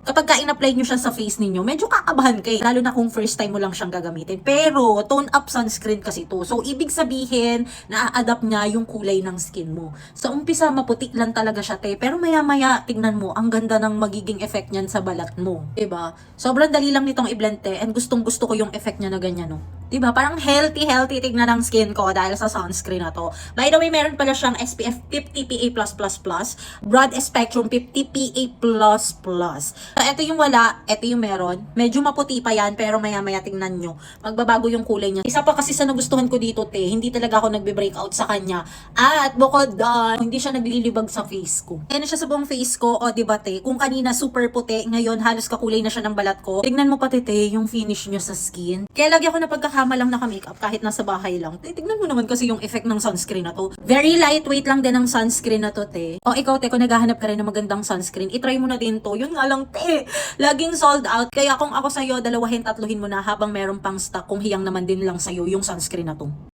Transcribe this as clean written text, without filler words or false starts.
Kapag in-apply nyo siya sa face ninyo, medyo kakabahan kayo. Lalo na kung first time mo lang siyang gagamitin. Pero, tone up sunscreen kasi to. So, ibig sabihin, na-adapt niya yung kulay ng skin mo. Sa umpisa, maputi lang talaga siya, te. Pero maya-maya, tignan mo, ang ganda ng magiging effect niyan sa balat mo. Diba? Sobrang dali lang nitong i-blend, te. And gustong-gusto ko yung effect niya na ganyan, no? Diba? Parang healthy tignan ng skin ko dahil sa sunscreen na to. By the way, meron pala siyang SPF 50 PA+++, broad spectrum 50 PA++. So, ito yung wala, ito yung meron. Medyo maputi pa yan, pero maya-maya tingnan nyo. Magbabago yung kulay niya. Isa pa kasi sa nagustuhan ko dito, te, hindi talaga ako nagbe-breakout sa kanya. At bukod doon, hindi siya naglilibag sa face ko. Ayan na siya sa buong face ko, o diba, te, kung kanina super puti, ngayon halos kakulay na siya ng balat ko. Tignan mo pati, te, yung finish niya sa skin. Kaya lagi ako napagkakamalang naka-makeup kahit nasa bahay lang. Te, tignan mo naman kasi yung effect ng sunscreen na to. Very lightweight lang din ang sunscreen na to, te. O ikaw, te, kung naghahanap ka rin ng magandang sunscreen, itry mo na din to. Yun nga lang, te, laging sold out. Kaya kung ako sa'yo, dalawahin, tatluhin mo na habang meron pang stock. Kung hiyang naman din lang sa'yo yung sunscreen na to.